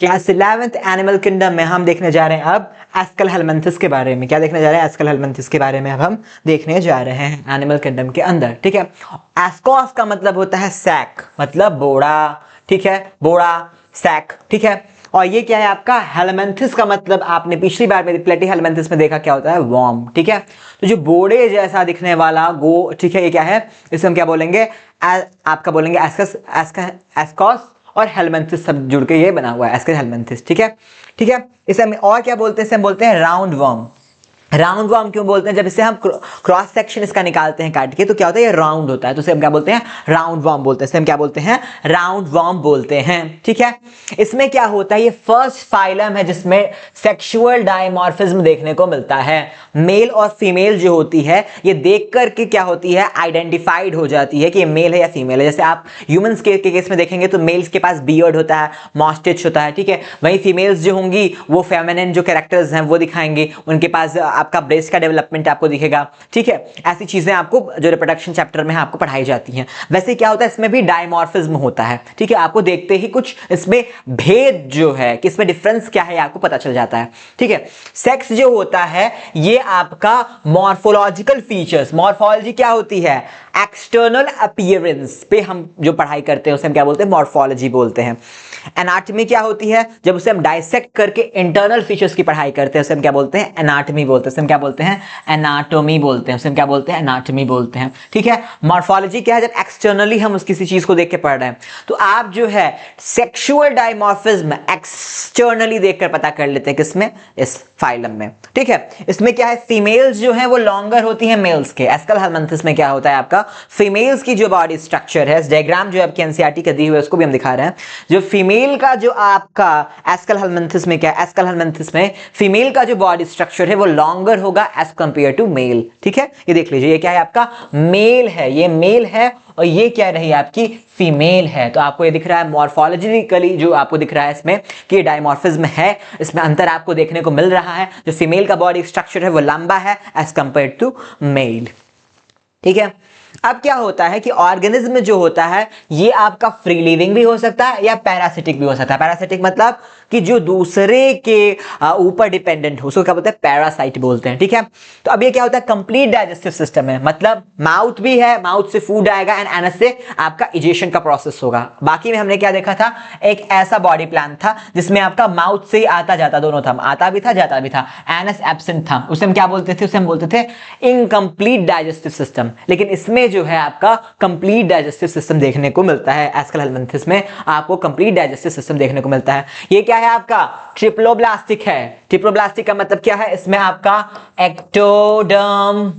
Class 11th animal kingdom में हम देखने जा रहे हैं अब एस्कल हेलमिंथस के बारे में। क्या देखने जा रहे हैं? एस्कल हेलमिंथस के बारे में अब हम देखने जा रहे हैं एनिमल किंगडम के अंदर। ठीक है, एस्कॉस का मतलब होता है सैक, मतलब बोड़ा। ठीक है, बोड़ा, सैक। ठीक है, और ये क्या है आपका? हेलमिंथस का मतलब आपने पिछली बार में प्लेटी हेलमिंथस में देखा क्या होता है? वर्म। ठीक है, तो जो बोड़े जैसा दिखने वाला गो, ठीक है, ये क्या है? इसे हम क्या बोलेंगे? आपका बोलेंगे एस्कॉस और हेलमिंथस सब जुड़ के ये बना हुआ है एस्कल हेलमिंथस। ठीक है, ठीक है, इसे हम और क्या बोलते हैं? इसे हम बोलते हैं राउंड वर्म। राउंड वर्म क्यों बोलते हैं? जब इसे हम क्रॉस सेक्शन इसका निकालते हैं काट के, तो क्या होता है? ये राउंड होता है, तो इसे हम क्या बोलते हैं? राउंड वर्म बोलते हैं। इसे हम क्या बोलते हैं? राउंड वर्म बोलते हैं। ठीक है, इसमें क्या होता है? ये फर्स्ट फाइलम है जिसमें सेक्सुअल डायमॉर्फिज्म देखने को मिलता है। मेल और फीमेल जो होती है, ये देख करके क्या होती है? आइडेंटिफाइड हो जाती है कि ये मेल है या फीमेल है। जैसे आप ह्यूमंस के केस में देखेंगे तो मेल्स के पास बियर्ड होता है, मॉस्टेच होता है। ठीक है, वहीं फीमेल्स जो होंगी वो फेमिनिन जो कैरेक्टर्स हैं वो दिखाएंगे, उनके पास आपका ब्रेस्ट का डेवलपमेंट आपको दिखेगा। ठीक है, ऐसी चीजें आपको जो रिप्रोडक्शन चैप्टर में आपको पढ़ाई जाती हैं। वैसे क्या होता है? इसमें भी डायमॉर्फिज्म होता है। ठीक है, आपको देखते ही कुछ इसमें भेद जो है कि इसमें डिफरेंस क्या है आपको पता चल जाता है। ठीक है, सेक्स जो होता है ये आपका मॉर्फोलॉजिकल फीचर्स, मॉर्फोलॉजी क्या होती है? एक्सटर्नल अपीयरेंस पे हम जो पढ़ाई करते हैं उसे हम क्या बोलते हैं? मॉर्फोलॉजी बोलते हैं। एनाटॉमी क्या होती है? जब उसे हम डाइसेक्ट करके इंटरनल फीचर्स की पढ़ाई करते हैं उसे हम क्या बोलते हैं? एनाटॉमी बोलते हैं। उसे हम क्या बोलते हैं? एनाटॉमी बोलते हैं। उसे हम क्या बोलते हैं? एनाटॉमी बोलते हैं। ठीक है, मॉर्फोलॉजी क्या है? जब एक्सटर्नली हम उस किसी चीज को देख के पढ़ रहे हैं, तो आप जो है सेक्सुअल डायमॉर्फिज्म एक्सटर्नली देखकर पता कर लेते हैं। किसमें? इस फाइलम में। ठीक है, इसमें क्या है? फीमेल्स जो है वो लॉन्गर होती है मेल्स के। एस्कल हेलमिंथस में क्या होता है आपका? फीमेल्स की जो बॉडी स्ट्रक्चर है, डायग्राम जो आपकी एनसीईआरटी का दी हुई है उसको भी हम दिखा रहे हैं। जो फीमेल का जो आपका एस्कल हेलमिंथस में क्या है? एस्कल हेलमिंथस में फीमेल का जो बॉडी स्ट्रक्चर है वो लॉन्गर होगा एज कंपेयर टू मेल। ठीक है, ये देख लीजिए, ये क्या है आपका? मेल है, ये मेल है, और ये क्या रही आपकी? फीमेल है। तो आपको ये दिख रहा है मॉर्फोलॉजिकली जो आपको दिख रहा है इसमें कि ये डायमॉर्फिज्म है, इसमें अंतर आपको देखने को मिल रहा है। जो फीमेल का बॉडी स्ट्रक्चर है वो लंबा है एज कंपेयर टू मेल। ठीक है, अब क्या होता है कि ऑर्गेनिज्म जो होता है ये आपका फ्री लिविंग भी हो सकता है या पैरासिटिक भी हो सकता है। पैरासिटिक मतलब कि जो दूसरे के ऊपर डिपेंडेंट हो, उसको क्या बोलते हैं? पैरासाइट बोलते हैं। ठीक है, तो अब ये क्या होता है? कंप्लीट डाइजेस्टिव सिस्टम है, मतलब माउथ भी है, माउथ से फूड आएगा एंड एनस से आपका इजेशन का प्रोसेस होगा। बाकी में हमने क्या देखा था? एक ऐसा बॉडी प्लान था जिसमें आपका माउथ से आता जाता दोनों था, आता भी था जाता भी था, एनस एब्सेंट था। उसे हम क्या बोलते थे? उसे हम बोलते थे इनकम्प्लीट डाइजेस्टिव सिस्टम। लेकिन इसमें जो है आपका कंप्लीट डाइजेस्टिव सिस्टम देखने को मिलता है। एस्कल हेलमिंथस में आपको कंप्लीट डाइजेस्टिव सिस्टम देखने को मिलता है। ये क्या है आपका? ट्रिप्लोब्लास्टिक है। ट्रिप्लोब्लास्टिक का मतलब क्या है? इसमें आपका एक्टोडर्म,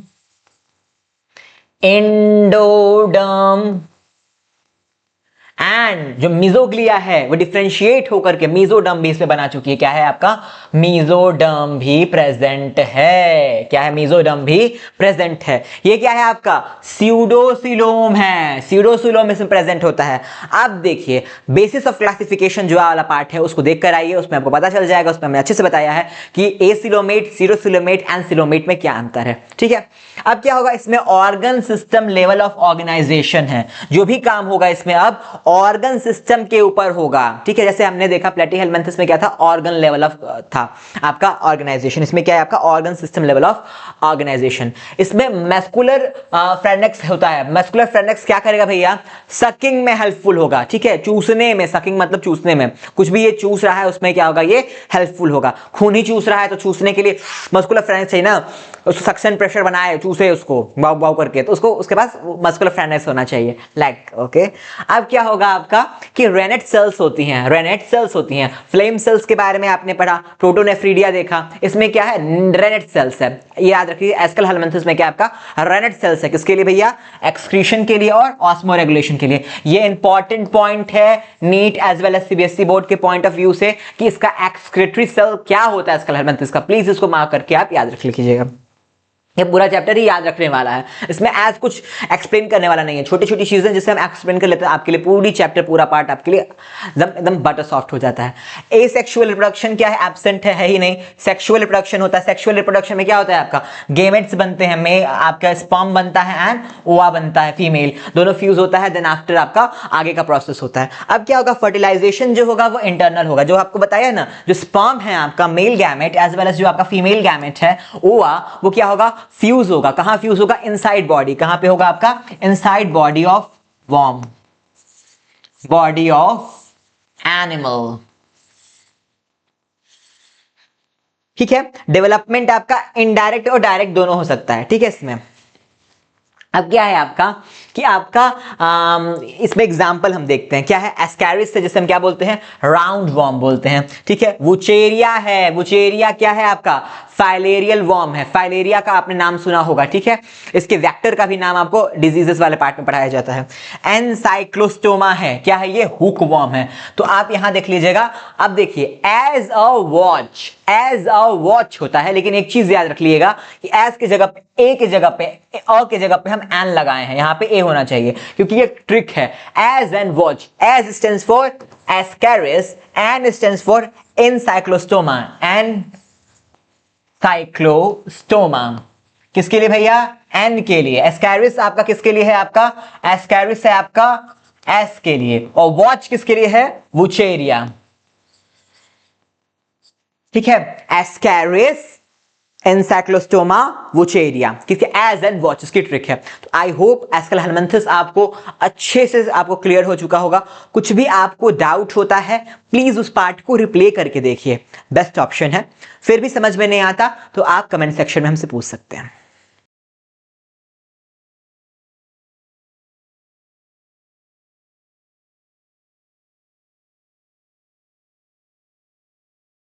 एंडोडर्म एंड जो मीजोग्लिया है वो डिफरेंशिएट होकर के मीजोडर्म भी इसमें बना चुकी है। क्या है आपका? मीजोडर्म भी प्रेजेंट है। क्या है? मीजोडर्म भी प्रेजेंट है। ये क्या है आपका? स्यूडोसिलोम है। स्यूडोसिलोम इसमें प्रेजेंट होता है। अब देखिए, बेसिस ऑफ क्लासिफिकेशन जो वाला पार्ट है उसको देख कर आइए, उसमें आपको पता चल जाएगा। उसमें हमने अच्छे से बताया है कि एसिलोमेट, सीरोसिलोमेट एंड सिलोमेट में क्या अंतर है। ठीक है, अब क्या होगा? इसमें organ system level of organisation है। जो भी काम होगा इसमें अब ऑर्गन सिस्टम के ऊपर होगा। ठीक है, जैसे हमने देखा प्लेटी हेलमिंथस में क्या था? ऑर्गन लेवल ऑफ था आपका ऑर्गेनाइजेशन। इसमें क्या है आपका? Organ system level of organisation. इसमें मस्कुलर फ्रेनेक्स होता है। मस्कुलर फ्रेनेक्स क्या करेगा भैया? सकिंग में हेल्पफुल होगा। ठीक है, चूसने में, सकिंग मतलब चूसने में, कुछ भी ये चूस रहा है उसमें क्या होगा? ये हेल्पफुल होगा। खून ही चूस रहा है तो चूसने के लिए मस्कुलर फ्रेनेक्स चाहिए ना, उसको सक्शन प्रेशर बनाए, चूसे उसको बाव बाव करके, तो उसको उसके पास मस्कुलर फ्रेनेक्स होना चाहिए, लाइक ओके। अब क्या होगा आपका कि रेनेट सेल्स होती हैं। रेनेट सेल्स होती हैं। फ्लेम सेल्स के बारे में आपने पढ़ा, प्रोटोनेफ्रीडिया देखा, इसमें क्या है? रेनेट सेल्स है। ये याद रखिए, एस्कल हेलमिंथस में क्या आपका? रेनेट सेल्स है। किसके लिए भैया? एक्सक्रीशन के लिए और ऑस्मो रेगुलेशन के लिए। ये इंपॉर्टेंट पॉइंट है NEET as well as CBSE board के पॉइंट ऑफ व्यू से कि इसका एक्सक्रीटरी सेल क्या होता है एस्कल हेलमिंथस का। प्लीज इसको मार्क करके आप याद रख लीजिएगा। ये पूरा चैप्टर ही याद रखने वाला है, इसमें एज कुछ एक्सप्लेन करने वाला नहीं है, छोटी छोटी चीजें जिससे हम एक्सप्लेन कर लेते हैं, आपके लिए पूरी चैप्टर पूरा पार्ट आपके लिए एकदम बटर सॉफ्ट हो जाता है। एसेक्सुअल रिप्रोडक्शन क्या है, एब्सेंट है ही नहीं। सेक्सुअल रिप्रोडक्शन होता है, सेक्सुअल रिप्रोडक्शन में क्या होता है, आपका गेमेट्स बनते हैं, में आपका स्पर्म बनता है एंड ओवा बनता है, फीमेल दोनों फ्यूज होता है, देन आफ्टर आपका आगे का प्रोसेस होता है। अब क्या होगा, फर्टिलाइजेशन जो होगा वो इंटरनल होगा, जो आपको बताया ना, जो स्पर्म है आपका male gamete as well as जो आपका फीमेल गैमेट है ओवा, वो क्या होगा, फ्यूज होगा। कहां फ्यूज होगा, इनसाइड बॉडी। कहां पे होगा आपका, inside body of worm, body of animal. ठीक है, डेवलपमेंट आपका इनडायरेक्ट और डायरेक्ट दोनों हो सकता है। ठीक है, इसमें अब क्या है आपका कि आपका इसमें एग्जांपल हम देखते हैं, क्या है, एस्कैरिस से जैसे हम क्या बोलते हैं, राउंड वर्म बोलते हैं। ठीक है, वुचेरिया है, वुचेरिया क्या है आपका, फाइलेरियल वर्म है, फाइलेरिया का आपने नाम सुना होगा। ठीक है, इसके वेक्टर का भी नाम आपको डिजीजेस वाले पार्ट में पढ़ाया जाता है। एनसाइक्लोस्टोमा है, क्या है ये, हुक वर्म है। तो आप यहां देख लीजिएगा, अब देखिए as a watch, as a watch होता है, लेकिन एक चीज याद रख लीजिएगा कि एज की जगह पे, ए की जगह पे, और की जगह पे हम एन लगाए हैं, यहां पे ए होना चाहिए क्योंकि ये ट्रिक है। As and watch, as stands for Ascaris, an stands for Ancylostoma, Ancylostoma किसके लिए भैया, एन के लिए। एस्कैरिस आपका किसके लिए है, आपका एस्कैरिस है आपका एस के लिए, और वॉच किसके लिए है, वुचेरिया। ठीक है, एस्कैरिस, एनसाइक्लोस्टोमा, वुचेरिया, किसके, एज एंड वॉच, इसकी ट्रिक है। तो आई होप एस्कल हेलमिंथस आपको अच्छे से आपको क्लियर हो चुका होगा। कुछ भी आपको डाउट होता है प्लीज उस पार्ट को रिप्ले करके देखिए, बेस्ट ऑप्शन है। फिर भी समझ में नहीं आता तो आप कमेंट सेक्शन में हमसे पूछ सकते हैं।